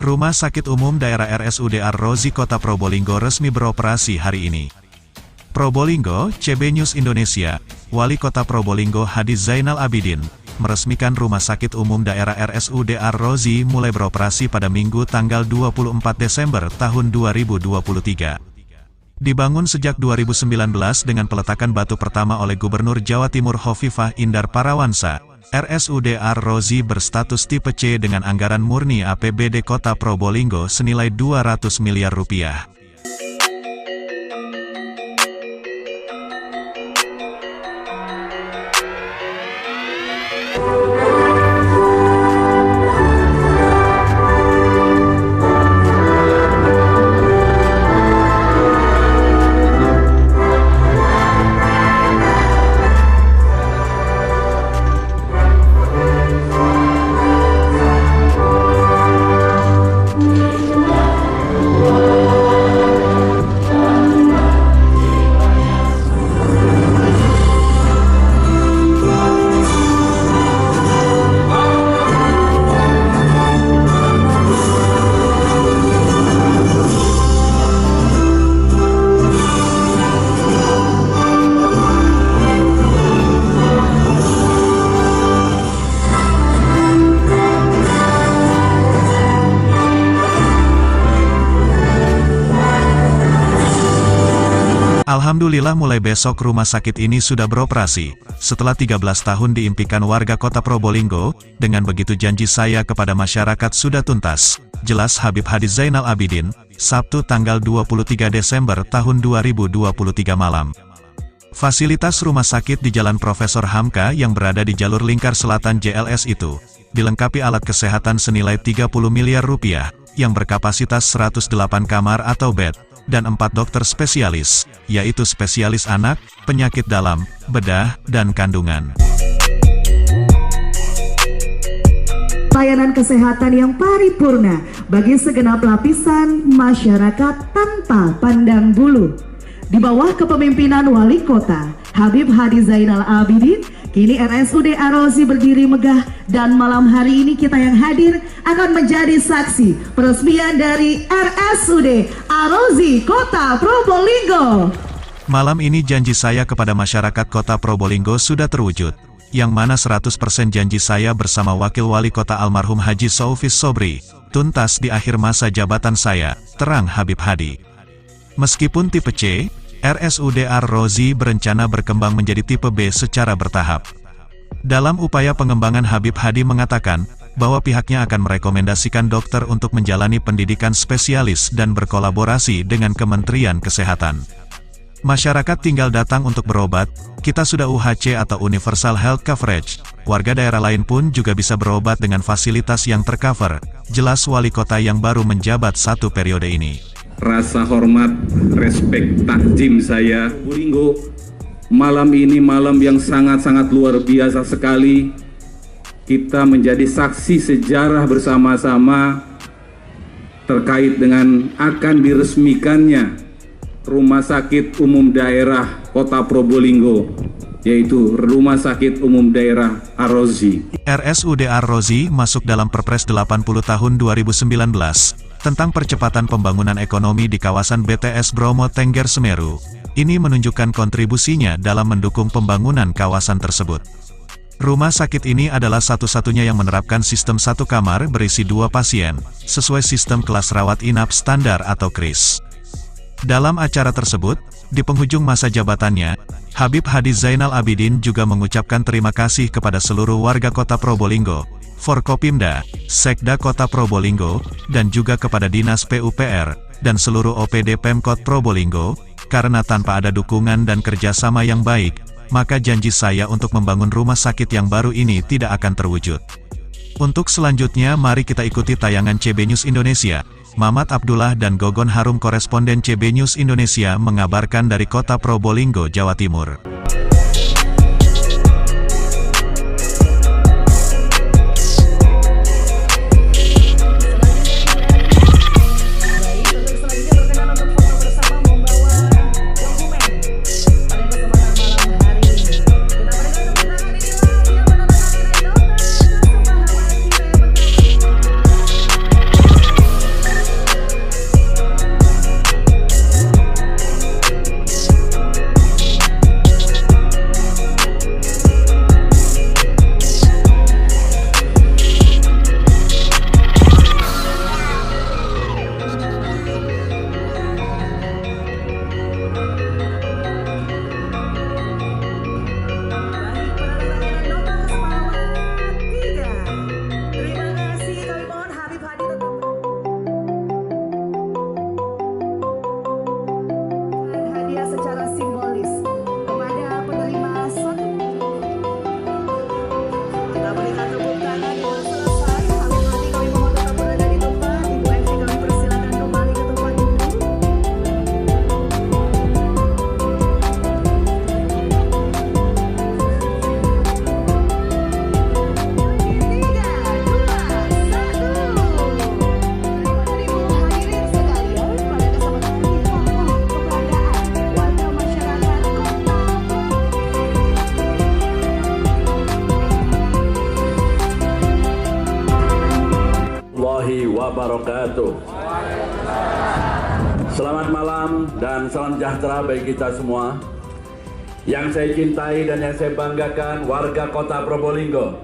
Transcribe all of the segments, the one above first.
Rumah Sakit Umum Daerah RSUD Ar-Rozi Kota Probolinggo resmi beroperasi hari ini. Probolinggo, CB News Indonesia, Wali Kota Probolinggo Hadi Zainal Abidin, meresmikan Rumah Sakit Umum Daerah RSUD Ar-Rozi mulai beroperasi pada Minggu tanggal 24 Desember tahun 2023. Dibangun sejak 2019 dengan peletakan batu pertama oleh Gubernur Jawa Timur Hovifah Indar Parawansa, RSUD Ar-Rozi berstatus tipe C dengan anggaran murni APBD Kota Probolinggo senilai 200 miliar rupiah. Alhamdulillah mulai besok rumah sakit ini sudah beroperasi. Setelah 13 tahun diimpikan warga Kota Probolinggo, dengan begitu janji saya kepada masyarakat sudah tuntas. Jelas Habib Hadi Zainal Abidin, Sabtu tanggal 23 Desember tahun 2023 malam. Fasilitas rumah sakit di Jalan Profesor Hamka yang berada di jalur lingkar selatan JLS itu, dilengkapi alat kesehatan senilai 30 miliar rupiah, yang berkapasitas 108 kamar atau bed, dan 4 dokter spesialis, yaitu spesialis anak, penyakit dalam, bedah, dan kandungan. Layanan kesehatan yang paripurna bagi segenap lapisan masyarakat tanpa pandang bulu. Di bawah kepemimpinan Wali Kota Habib Hadi Zainal Abidin, kini RSUD Ar-Rozi berdiri megah, dan malam hari ini kita yang hadir akan menjadi saksi peresmian dari RSUD Ar-Rozi Kota Probolinggo. Malam ini janji saya kepada masyarakat Kota Probolinggo sudah terwujud, yang mana 100% janji saya bersama Wakil Wali Kota almarhum Haji Saufis Sobri, tuntas di akhir masa jabatan saya, terang Habib Hadi. Meskipun tipe C, RSUD Ar-Rozi berencana berkembang menjadi tipe B secara bertahap. Dalam upaya pengembangan, Habib Hadi mengatakan bahwa pihaknya akan merekomendasikan dokter untuk menjalani pendidikan spesialis dan berkolaborasi dengan Kementerian Kesehatan. Masyarakat tinggal datang untuk berobat, kita sudah UHC atau Universal Health Coverage, warga daerah lain pun juga bisa berobat dengan fasilitas yang tercover, jelas Wali Kota yang baru menjabat 1 periode ini. Rasa hormat, respek, takjim saya, Probolinggo, malam ini malam yang sangat-sangat luar biasa sekali. Kita menjadi saksi sejarah bersama-sama terkait dengan akan diresmikannya Rumah Sakit Umum Daerah Kota Probolinggo, yaitu Rumah Sakit Umum Daerah Ar-Rozi. RSUD Ar-Rozi masuk dalam Perpres 80 tahun 2019, tentang percepatan pembangunan ekonomi di kawasan BTS Bromo Tengger Semeru. Ini menunjukkan kontribusinya dalam mendukung pembangunan kawasan tersebut. Rumah sakit ini adalah satu-satunya yang menerapkan sistem 1 kamar berisi 2 pasien, sesuai sistem kelas rawat inap standar atau KRIS. Dalam acara tersebut, di penghujung masa jabatannya, Habib Hadi Zainal Abidin juga mengucapkan terima kasih kepada seluruh warga Kota Probolinggo, Forkopimda, Sekda Kota Probolinggo, dan juga kepada Dinas PUPR, dan seluruh OPD Pemkot Probolinggo, karena tanpa ada dukungan dan kerjasama yang baik, maka janji saya untuk membangun rumah sakit yang baru ini tidak akan terwujud. Untuk selanjutnya mari kita ikuti tayangan CB News Indonesia. Mamat Abdullah dan Gogon Harum koresponden CB News Indonesia mengabarkan dari Kota Probolinggo, Jawa Timur. wabarakatuh. Selamat malam dan salam sejahtera bagi kita semua. Yang saya cintai dan yang saya banggakan, warga Kota Probolinggo.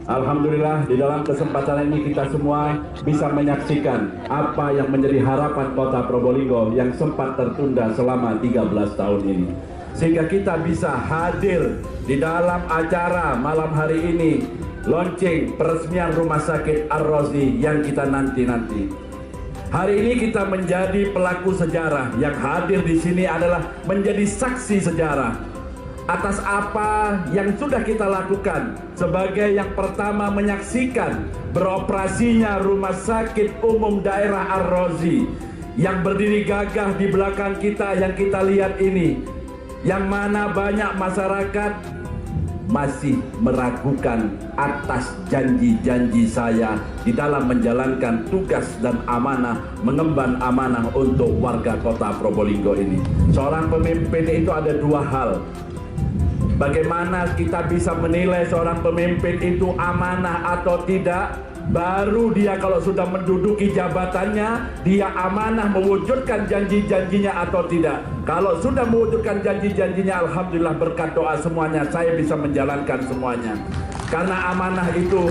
Alhamdulillah di dalam kesempatan ini kita semua bisa menyaksikan apa yang menjadi harapan Kota Probolinggo yang sempat tertunda selama 13 tahun ini. Sehingga kita bisa hadir di dalam acara malam hari ini, launching peresmian Rumah Sakit Ar-Razi yang kita nanti-nanti. Hari ini kita menjadi pelaku sejarah, yang hadir di sini adalah menjadi saksi sejarah atas apa yang sudah kita lakukan sebagai yang pertama menyaksikan beroperasinya Rumah Sakit Umum Daerah Ar-Razi yang berdiri gagah di belakang kita yang kita lihat ini, yang mana banyak masyarakat masih meragukan atas janji-janji saya di dalam menjalankan tugas dan amanah, mengemban amanah untuk warga Kota Probolinggo ini. Seorang pemimpin itu ada dua hal. Bagaimana kita bisa menilai seorang pemimpin itu amanah atau tidak? Baru dia kalau sudah menduduki jabatannya, dia amanah mewujudkan janji-janjinya atau tidak. Kalau sudah mewujudkan janji-janjinya, alhamdulillah berkat doa semuanya, saya bisa menjalankan semuanya. Karena amanah itu,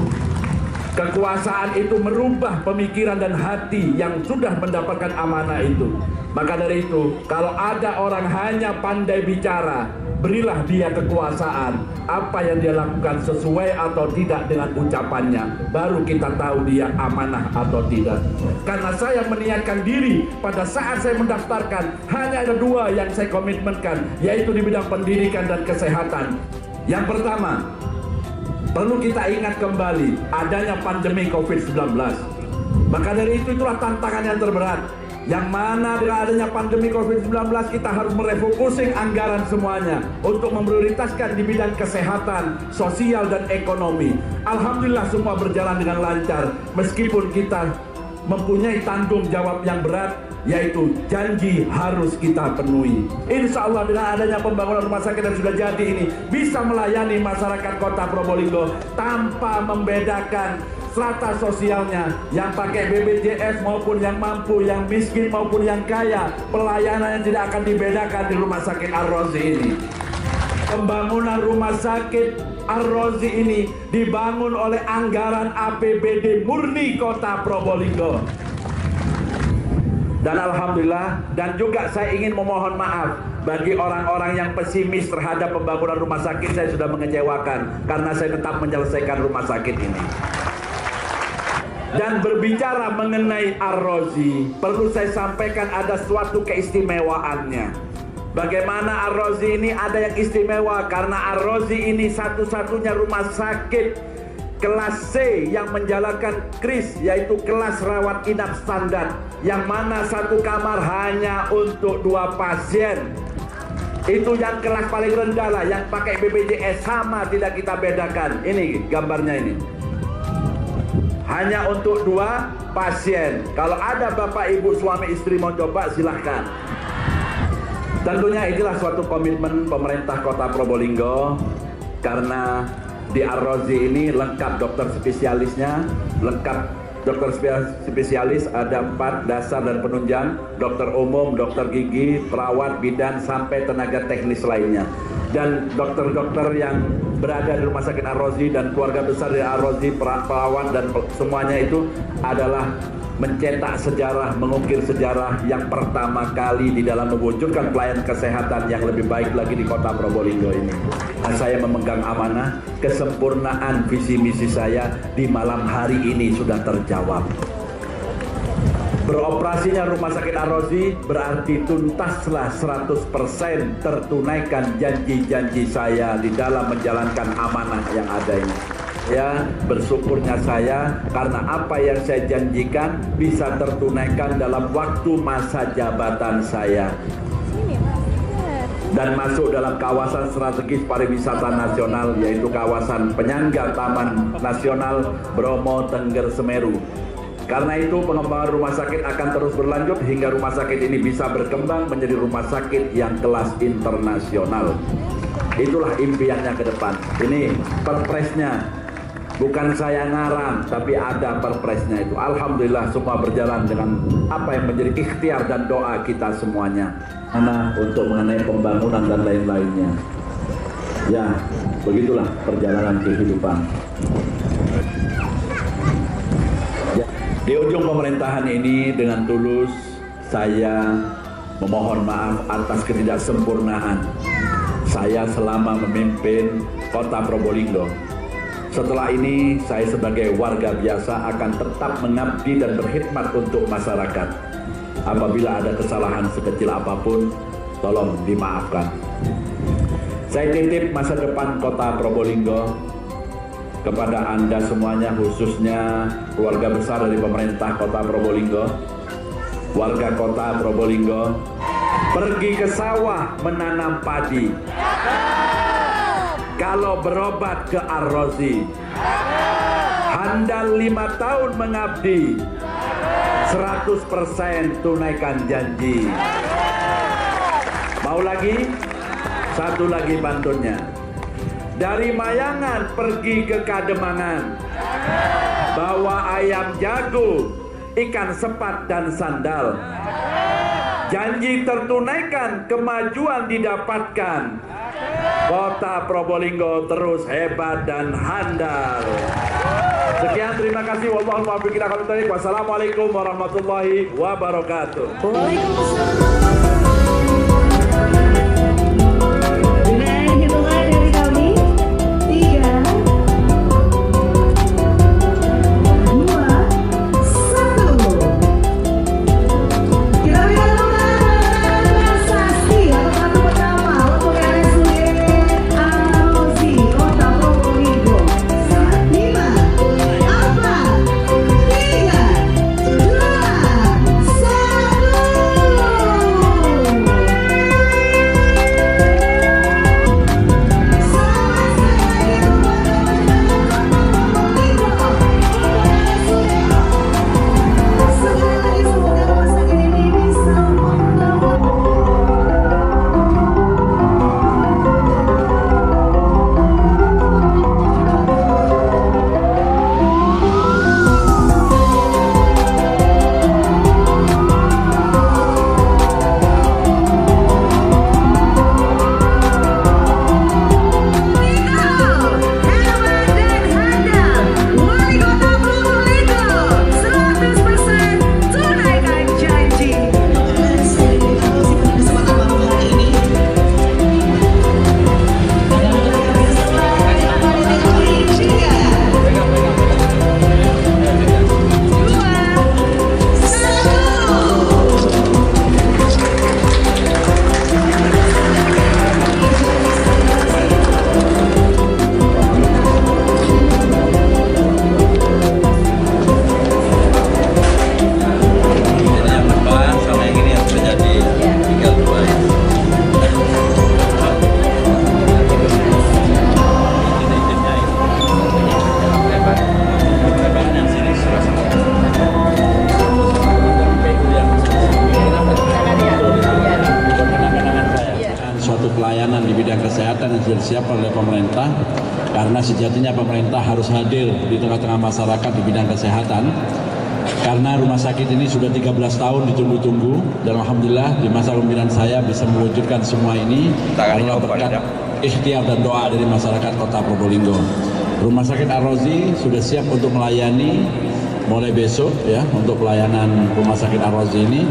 kekuasaan itu merubah pemikiran dan hati yang sudah mendapatkan amanah itu. Maka dari itu, kalau ada orang hanya pandai bicara, berilah dia kekuasaan. Apa yang dia lakukan sesuai atau tidak dengan ucapannya, baru kita tahu dia amanah atau tidak. Karena saya meniatkan diri pada saat saya mendaftarkan, hanya ada dua yang saya komitmenkan, yaitu di bidang pendidikan dan kesehatan. Yang pertama, perlu kita ingat kembali adanya pandemi COVID-19. Maka dari itu, itulah tantangan yang terberat, yang mana dengan adanya pandemi COVID-19 kita harus merefocusing anggaran semuanya untuk memprioritaskan di bidang kesehatan, sosial, dan ekonomi. Alhamdulillah semua berjalan dengan lancar, meskipun kita mempunyai tanggung jawab yang berat, yaitu janji harus kita penuhi. Insya Allah dengan adanya pembangunan rumah sakit yang sudah jadi ini, bisa melayani masyarakat Kota Probolinggo tanpa membedakan strata sosialnya, yang pakai BPJS maupun yang mampu, yang miskin maupun yang kaya. Pelayanan yang tidak akan dibedakan di Rumah Sakit Ar-Razi ini. Pembangunan Rumah Sakit Ar-Razi ini dibangun oleh anggaran APBD murni Kota Probolinggo. Dan alhamdulillah, dan juga saya ingin memohon maaf bagi orang-orang yang pesimis terhadap pembangunan rumah sakit. Saya sudah mengecewakan karena saya tetap menyelesaikan rumah sakit ini. Dan berbicara mengenai Ar-Razi, perlu saya sampaikan ada suatu keistimewaannya. Bagaimana Ar-Razi ini ada yang istimewa, karena Ar-Razi ini satu-satunya rumah sakit kelas C yang menjalankan KRIS, yaitu kelas rawat inap standar, yang mana satu kamar hanya untuk 2 pasien. Itu yang kelas paling rendah lah, yang pakai BPJS sama tidak kita bedakan. Ini gambarnya ini. Hanya untuk 2 pasien. Kalau ada bapak ibu suami istri mau coba, silahkan. Tentunya inilah suatu komitmen pemerintah Kota Probolinggo, karena di Ar-Razi ini lengkap dokter spesialisnya, lengkap dokter spesialis, ada 4 dasar dan penunjang, dokter umum, dokter gigi, perawat, bidan, sampai tenaga teknis lainnya. Dan dokter-dokter yang berada di Rumah Sakit Ar-Razi dan keluarga besar di Ar-Razi, perawat dan semuanya itu adalah mencetak sejarah, mengukir sejarah yang pertama kali di dalam mewujudkan pelayanan kesehatan yang lebih baik lagi di Kota Probolinggo ini. Dan saya memegang amanah, kesempurnaan visi misi saya di malam hari ini sudah terjawab. Beroperasinya Rumah Sakit Ar-Razi berarti tuntaslah 100% tertunaikan janji-janji saya di dalam menjalankan amanah yang ada ini. Ya, bersyukurnya saya karena apa yang saya janjikan bisa tertunaikan dalam waktu masa jabatan saya. Dan masuk dalam kawasan strategis pariwisata nasional, yaitu kawasan penyangga Taman Nasional Bromo Tengger Semeru. Karena itu pengembangan rumah sakit akan terus berlanjut hingga rumah sakit ini bisa berkembang menjadi rumah sakit yang kelas internasional. Itulah impiannya ke depan. Ini perpresnya Bukan saya ngarang, tapi ada perpresnya itu. Alhamdulillah semua berjalan dengan apa yang menjadi ikhtiar dan doa kita semuanya. Untuk mengenai pembangunan dan lain-lainnya. Ya, begitulah perjalanan kehidupan. Ya, di ujung pemerintahan ini dengan tulus saya memohon maaf atas ketidaksempurnaan saya selama memimpin Kota Probolinggo. Setelah ini saya sebagai warga biasa akan tetap mengabdi dan berkhidmat untuk masyarakat. Apabila ada kesalahan sekecil apapun, tolong dimaafkan. Saya titip masa depan Kota Probolinggo kepada Anda semuanya, khususnya keluarga besar dari pemerintah Kota Probolinggo. Warga Kota Probolinggo, pergi ke sawah menanam padi. Kalau berobat ke Ar-Razi, handal 5 tahun mengabdi, 100% tunaikan janji. Mau lagi? Satu lagi bantunnya. Dari Mayangan pergi ke Kademangan, bawa ayam jago, ikan sepat dan sandal. Janji tertunaikan, kemajuan didapatkan. Kota Probolinggo terus hebat dan handal. Sekian, terima kasih. Wallahul muwaffiq ila aqwamit thoriq. Wassalamualaikum warahmatullahi wabarakatuh. Dengan hitungan dari kami 3, 2, 1. Kita berikan prestasi atau kartu pertama untuk RSUD Ar-Razi Kota Probolinggo. 5, 4, 3, 2, 'Suatu pelayanan di bidang kesehatan yang sudah disiapkan oleh pemerintah, karena sejatinya pemerintah harus hadir di tengah-tengah masyarakat di bidang kesehatan. Karena rumah sakit ini sudah 13 tahun ditunggu-tunggu, dan alhamdulillah di masa pemimpinan saya bisa mewujudkan semua ini karena berkat ikhtiar dan doa dari masyarakat Kota Probolinggo. Rumah sakit Ar-Razi sudah siap untuk melayani mulai besok ya, untuk pelayanan rumah sakit Ar-Razi ini,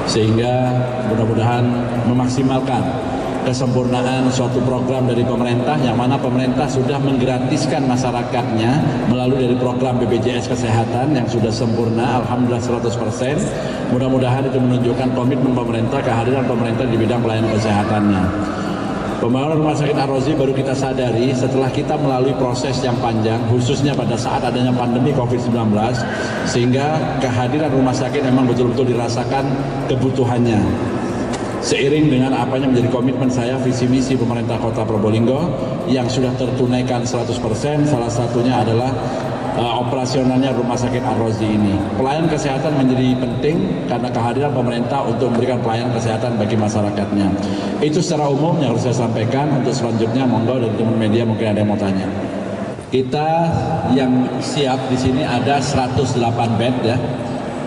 sehingga mudah-mudahan memaksimalkan kesempurnaan suatu program dari pemerintah, yang mana pemerintah sudah menggratiskan masyarakatnya melalui dari program BPJS Kesehatan yang sudah sempurna, alhamdulillah 100%. Mudah-mudahan itu menunjukkan komitmen pemerintah, kehadiran pemerintah di bidang pelayanan kesehatannya. Pembangunan rumah sakit Ar-Razi baru kita sadari setelah kita melalui proses yang panjang, khususnya pada saat adanya pandemi COVID-19, sehingga kehadiran rumah sakit memang betul-betul dirasakan kebutuhannya. Seiring dengan apa yang menjadi komitmen saya, visi misi pemerintah Kota Probolinggo yang sudah tertunaikan 100%, salah satunya adalah operasionalnya rumah sakit Ar-Razi ini. Pelayanan kesehatan menjadi penting karena kehadiran pemerintah untuk memberikan pelayanan kesehatan bagi masyarakatnya. Itu secara umum yang harus saya sampaikan. Untuk selanjutnya, monggo dari teman media mungkin ada yang mau tanya. Kita yang siap di sini ada 108 bed ya.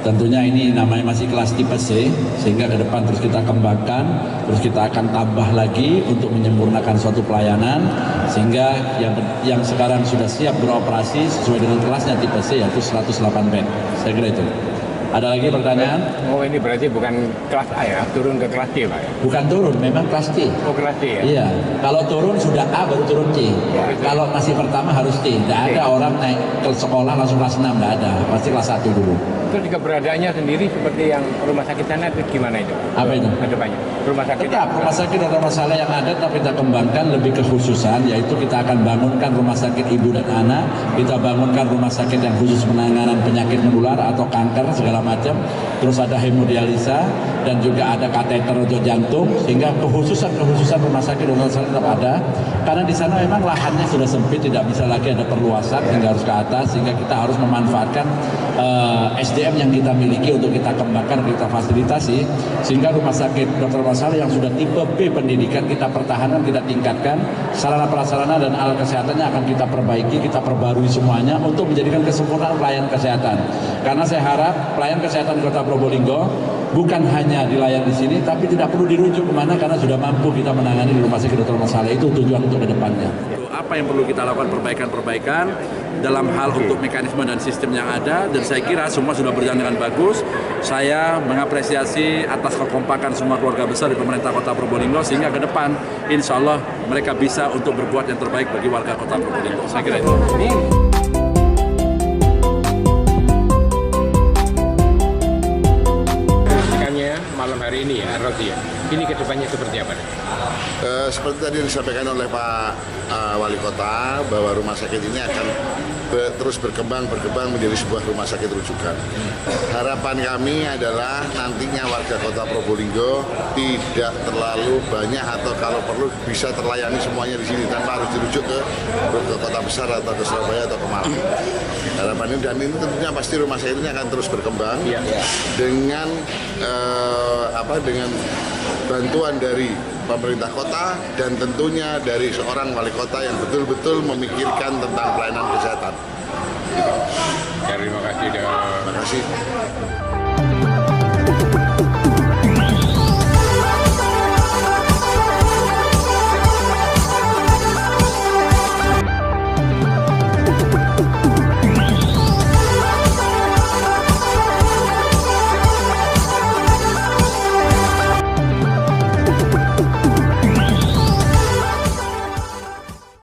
Tentunya ini namanya masih kelas tipe C, sehingga ke depan terus kita kembangkan, terus kita akan tambah lagi untuk menyempurnakan suatu pelayanan, sehingga yang sekarang sudah siap beroperasi sesuai dengan kelasnya tipe C yaitu 108 bed. Saya kira itu. Ada lagi pertanyaan? Oh, ini berarti bukan kelas A ya, turun ke kelas C, Pak? Bukan turun, memang kelas C. Oh, kelas C ya? Iya, kalau turun sudah A baru turun C. Kalau masih pertama harus C. Tidak ada orang naik ke sekolah langsung kelas 6, tidak ada. Pasti kelas 1 dulu. Terus keberadaannya sendiri seperti yang rumah sakit sana itu gimana itu? Apa itu? Kedepannya? Rumah sakit? Tetap, rumah sakit atau masalah yang ada, tapi kita kembangkan lebih kekhususan, yaitu kita akan bangunkan rumah sakit ibu dan anak, kita bangunkan rumah sakit yang khusus penanganan penyakit menular atau kanker segala macam, terus ada hemodialisa dan juga ada kateter untuk jantung, sehingga kekhususan rumah sakit tetap ada, karena di sana memang lahannya sudah sempit, tidak bisa lagi ada perluasan hingga harus ke atas, sehingga kita harus memanfaatkan SDM yang kita miliki untuk kita kembangkan, kita fasilitasi, sehingga rumah sakit Dr. Masalah yang sudah tipe B pendidikan kita pertahankan, kita tingkatkan, sarana prasarana dan alat kesehatannya akan kita perbaiki, kita perbarui semuanya untuk menjadikan kesempurnaan pelayanan kesehatan. Karena saya harap pelayanan kesehatan Kota Probolinggo bukan hanya dilayani di sini, tapi tidak perlu dirujuk kemana karena sudah mampu kita menangani di rumah sakit Dr. Masalah. Itu tujuan untuk kedepannya. Apa yang perlu kita lakukan perbaikan dalam hal untuk mekanisme dan sistem yang ada, dan saya kira semua sudah berjalan dengan bagus. Saya mengapresiasi atas kekompakan semua keluarga besar di pemerintah Kota Probolinggo, sehingga ke depan insya Allah mereka bisa untuk berbuat yang terbaik bagi warga Kota Probolinggo. Saya kira itu. Malam hari ini ya, Rozi ya. Ini kedepannya seperti apa? Seperti tadi disampaikan oleh Pak Wali Kota, bahwa rumah sakit ini akan terus berkembang menjadi sebuah rumah sakit rujukan. Harapan kami adalah nantinya warga Kota Probolinggo tidak terlalu banyak, atau kalau perlu bisa terlayani semuanya di sini tanpa harus dirujuk ke kota besar atau ke Surabaya atau ke Malang. Harapan ini, dan ini tentunya pasti rumah sakit ini akan terus berkembang dengan dengan bantuan dari pemerintah kota dan tentunya dari seorang wali kota yang betul-betul memikirkan tentang pelayanan kesehatan. Terima kasih. Terima kasih.